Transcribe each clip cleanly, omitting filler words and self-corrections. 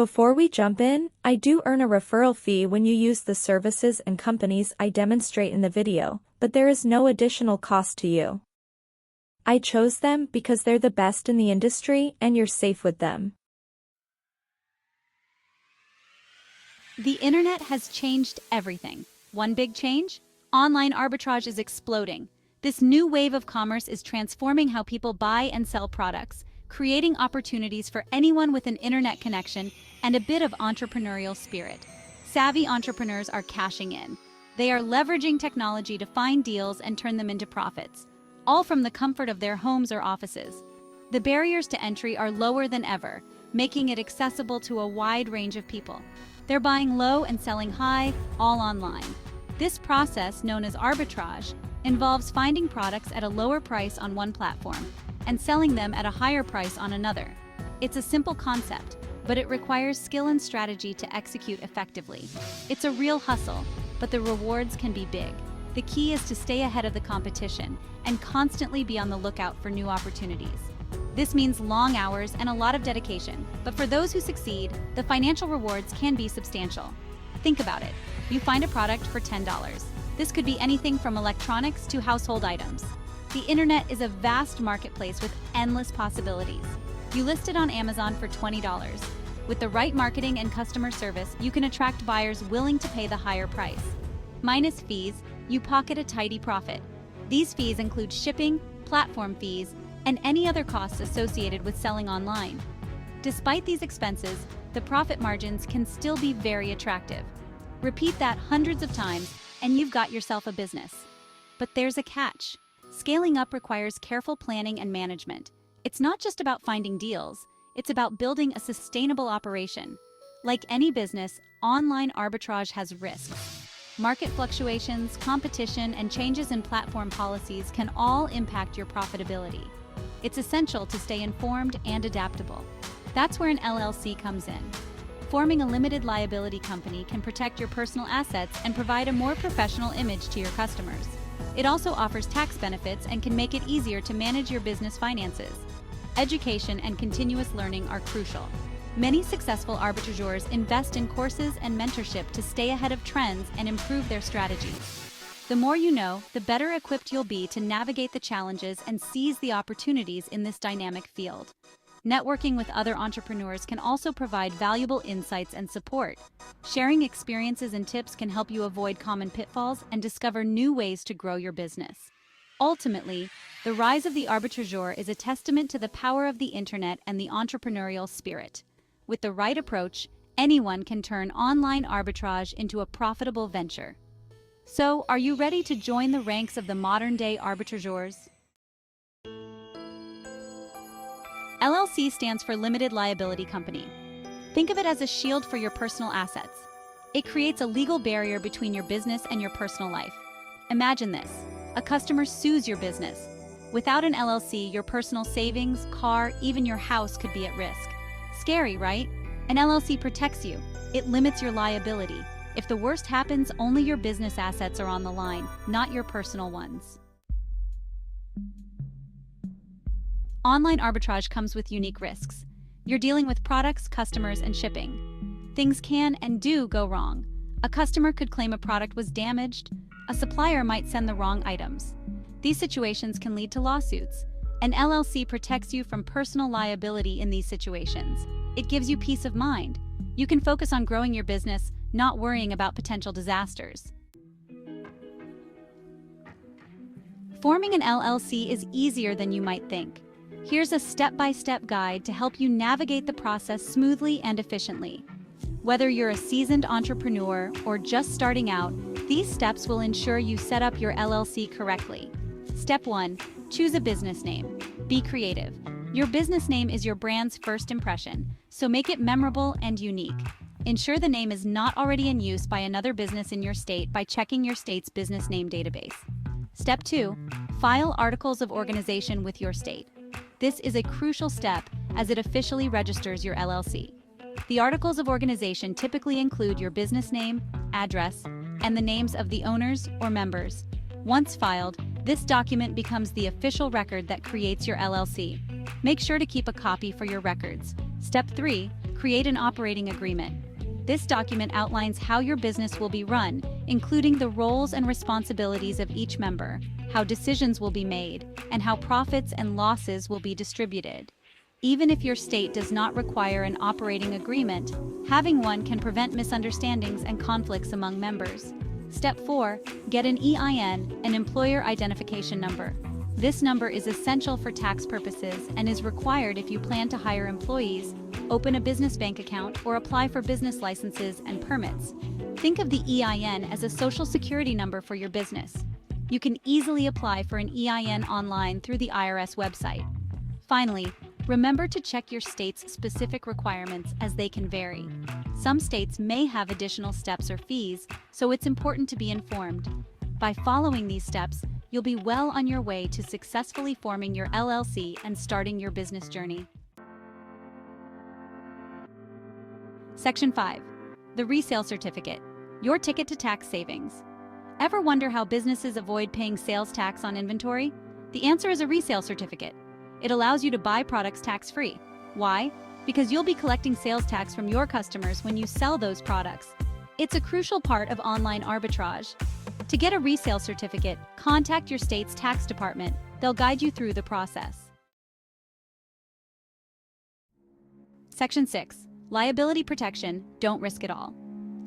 Before we jump in, I do earn a referral fee when you use the services and companies I demonstrate in the video, but there is no additional cost to you. I chose them because they're the best in the industry and you're safe with them. The internet has changed everything. One big change? Online arbitrage is exploding. This new wave of commerce is transforming how people buy and sell products, creating opportunities for anyone with an internet connection and a bit of entrepreneurial spirit. Savvy entrepreneurs are cashing in. They are leveraging technology to find deals and turn them into profits, all from the comfort of their homes or offices. The barriers to entry are lower than ever, making it accessible to a wide range of people. They're buying low and selling high, all online. This process, known as arbitrage, involves finding products at a lower price on one platform and selling them at a higher price on another. It's a simple concept, but it requires skill and strategy to execute effectively. It's a real hustle, but the rewards can be big. The key is to stay ahead of the competition and constantly be on the lookout for new opportunities. This means long hours and a lot of dedication, but for those who succeed, the financial rewards can be substantial. Think about it. You find a product for $10. This could be anything from electronics to household items. The internet is a vast marketplace with endless possibilities. You list it on Amazon for $20. With the right marketing and customer service, you can attract buyers willing to pay the higher price. Minus fees, you pocket a tidy profit. These fees include shipping, platform fees, and any other costs associated with selling online. Despite these expenses, the profit margins can still be very attractive. Repeat that hundreds of times, and you've got yourself a business. But there's a catch. Scaling up requires careful planning and management. It's not just about finding deals, it's about building a sustainable operation. Like any business, online arbitrage has risks. Market fluctuations, competition, and changes in platform policies can all impact your profitability. It's essential to stay informed and adaptable. That's where an LLC comes in. Forming a limited liability company can protect your personal assets and provide a more professional image to your customers. It also offers tax benefits and can make it easier to manage your business finances. Education and continuous learning are crucial. Many successful arbitrageurs invest in courses and mentorship to stay ahead of trends and improve their strategies. The more you know, the better equipped you'll be to navigate the challenges and seize the opportunities in this dynamic field. Networking with other entrepreneurs can also provide valuable insights and support. Sharing experiences and tips can help you avoid common pitfalls and discover new ways to grow your business. Ultimately, the rise of the arbitrageur is a testament to the power of the internet and the entrepreneurial spirit. With the right approach, anyone can turn online arbitrage into a profitable venture. So, are you ready to join the ranks of the modern-day arbitrageurs? LLC stands for Limited Liability Company. Think of it as a shield for your personal assets. It creates a legal barrier between your business and your personal life. Imagine this: a customer sues your business. Without an LLC, your personal savings, car, even your house could be at risk. Scary, right? An LLC protects you. It limits your liability. If the worst happens, only your business assets are on the line, not your personal ones. Online arbitrage comes with unique risks. You're dealing with products, customers, and shipping. Things can and do go wrong. A customer could claim a product was damaged. A supplier might send the wrong items. These situations can lead to lawsuits. An LLC protects you from personal liability in these situations. It gives you peace of mind. You can focus on growing your business, not worrying about potential disasters. Forming an LLC is easier than you might think. Here's a step-by-step guide to help you navigate the process smoothly and efficiently. Whether you're a seasoned entrepreneur or just starting out, these steps will ensure you set up your LLC correctly. Step 1. Choose a business name. Be creative. Your business name is your brand's first impression, so make it memorable and unique. Ensure the name is not already in use by another business in your state by checking your state's business name database. Step 2. File articles of organization with your state. This is a crucial step as it officially registers your LLC. The articles of organization typically include your business name, address, and the names of the owners or members. Once filed, this document becomes the official record that creates your LLC. Make sure to keep a copy for your records. Step 3. Create an operating agreement. This document outlines how your business will be run, including the roles and responsibilities of each member, how decisions will be made, and how profits and losses will be distributed. Even if your state does not require an operating agreement, having one can prevent misunderstandings and conflicts among members. Step 4. Get an EIN, an employer identification number. This number is essential for tax purposes and is required if you plan to hire employees, open a business bank account, or apply for business licenses and permits. Think of the EIN as a social security number for your business. You can easily apply for an EIN online through the IRS website. Finally, remember to check your state's specific requirements as they can vary. Some states may have additional steps or fees, so it's important to be informed. By following these steps, you'll be well on your way to successfully forming your LLC and starting your business journey. Section 5. The Resale Certificate, your ticket to tax savings. Ever wonder how businesses avoid paying sales tax on inventory? The answer is a resale certificate. It allows you to buy products tax-free. Why? Because you'll be collecting sales tax from your customers when you sell those products. It's a crucial part of online arbitrage. To get a resale certificate, contact your state's tax department. They'll guide you through the process. Section 6. Liability protection, don't risk it all.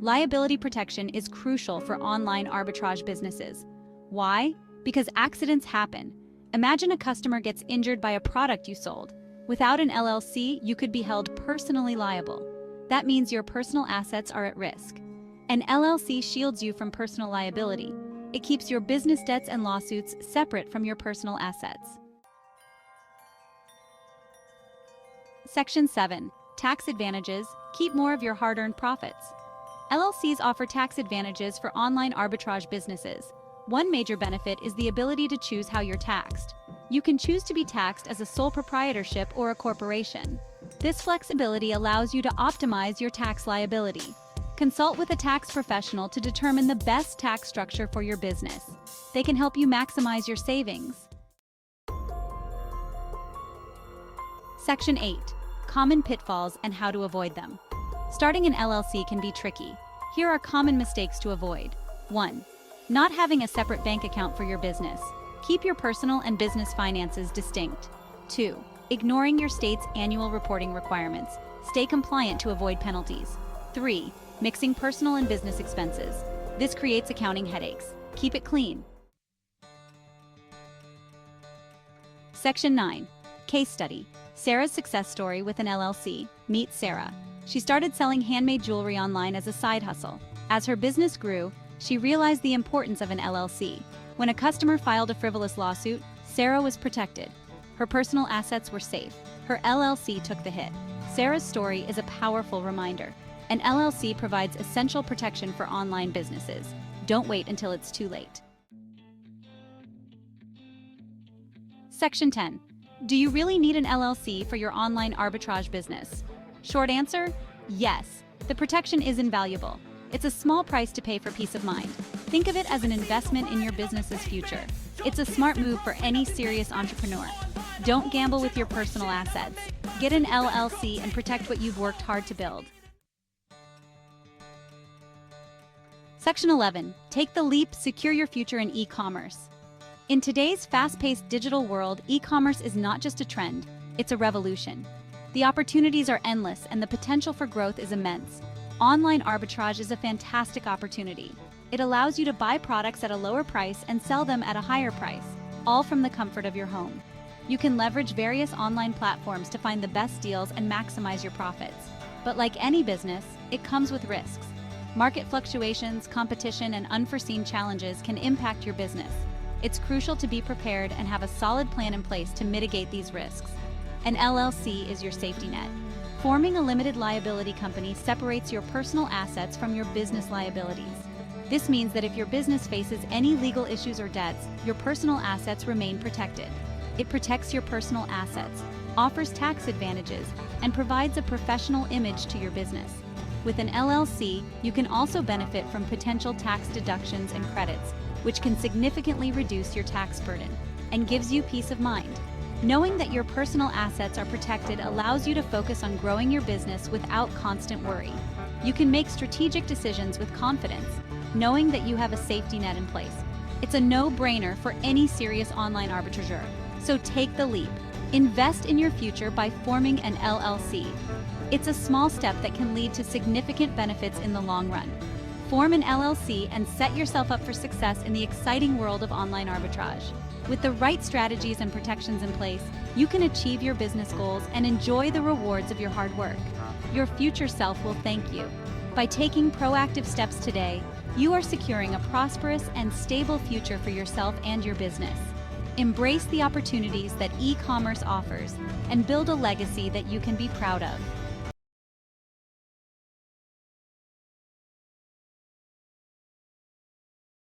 Liability protection is crucial for online arbitrage businesses. Why? Because accidents happen. Imagine a customer gets injured by a product you sold. Without an LLC, you could be held personally liable. That means your personal assets are at risk. An LLC shields you from personal liability. It keeps your business debts and lawsuits separate from your personal assets. Section 7. Tax advantages, keep more of your hard-earned profits. LLCs offer tax advantages for online arbitrage businesses. One major benefit is the ability to choose how you're taxed. You can choose to be taxed as a sole proprietorship or a corporation. This flexibility allows you to optimize your tax liability. Consult with a tax professional to determine the best tax structure for your business. They can help you maximize your savings. Section 8. Common pitfalls and how to avoid them. Starting an LLC can be tricky. Here are common mistakes to avoid. 1. Not having a separate bank account for your business. Keep your personal and business finances distinct. 2. Ignoring your state's annual reporting requirements. Stay compliant to avoid penalties. 3. Mixing personal and business expenses. This creates accounting headaches. Keep it clean. Section 9. Case study. Sarah's success story with an LLC. Meet Sarah. She started selling handmade jewelry online as a side hustle. As her business grew, she realized the importance of an LLC. When a customer filed a frivolous lawsuit, Sarah was protected. Her personal assets were safe. Her LLC took the hit. Sarah's story is a powerful reminder. An LLC provides essential protection for online businesses. Don't wait until it's too late. Section 10. Do you really need an LLC for your online arbitrage business? Short answer, yes. The protection is invaluable. It's a small price to pay for peace of mind. Think of it as an investment in your business's future. It's a smart move for any serious entrepreneur. Don't gamble with your personal assets. Get an LLC and protect what you've worked hard to build. Section 11. Take the leap, secure your future in e-commerce. In today's fast-paced digital world, e-commerce is not just a trend, it's a revolution. The opportunities are endless and the potential for growth is immense. Online arbitrage is a fantastic opportunity. It allows you to buy products at a lower price and sell them at a higher price, all from the comfort of your home. You can leverage various online platforms to find the best deals and maximize your profits. But like any business, it comes with risks. Market fluctuations, competition, and unforeseen challenges can impact your business. It's crucial to be prepared and have a solid plan in place to mitigate these risks. An LLC is your safety net. Forming a limited liability company separates your personal assets from your business liabilities. This means that if your business faces any legal issues or debts, your personal assets remain protected. It protects your personal assets, offers tax advantages, and provides a professional image to your business. With an LLC, you can also benefit from potential tax deductions and credits, which can significantly reduce your tax burden and gives you peace of mind. Knowing that your personal assets are protected allows you to focus on growing your business without constant worry. You can make strategic decisions with confidence, knowing that you have a safety net in place. It's a no-brainer for any serious online arbitrageur. So take the leap. Invest in your future by forming an LLC. It's a small step that can lead to significant benefits in the long run. Form an LLC and set yourself up for success in the exciting world of online arbitrage. With the right strategies and protections in place, you can achieve your business goals and enjoy the rewards of your hard work. Your future self will thank you. By taking proactive steps today, you are securing a prosperous and stable future for yourself and your business. Embrace the opportunities that e-commerce offers and build a legacy that you can be proud of.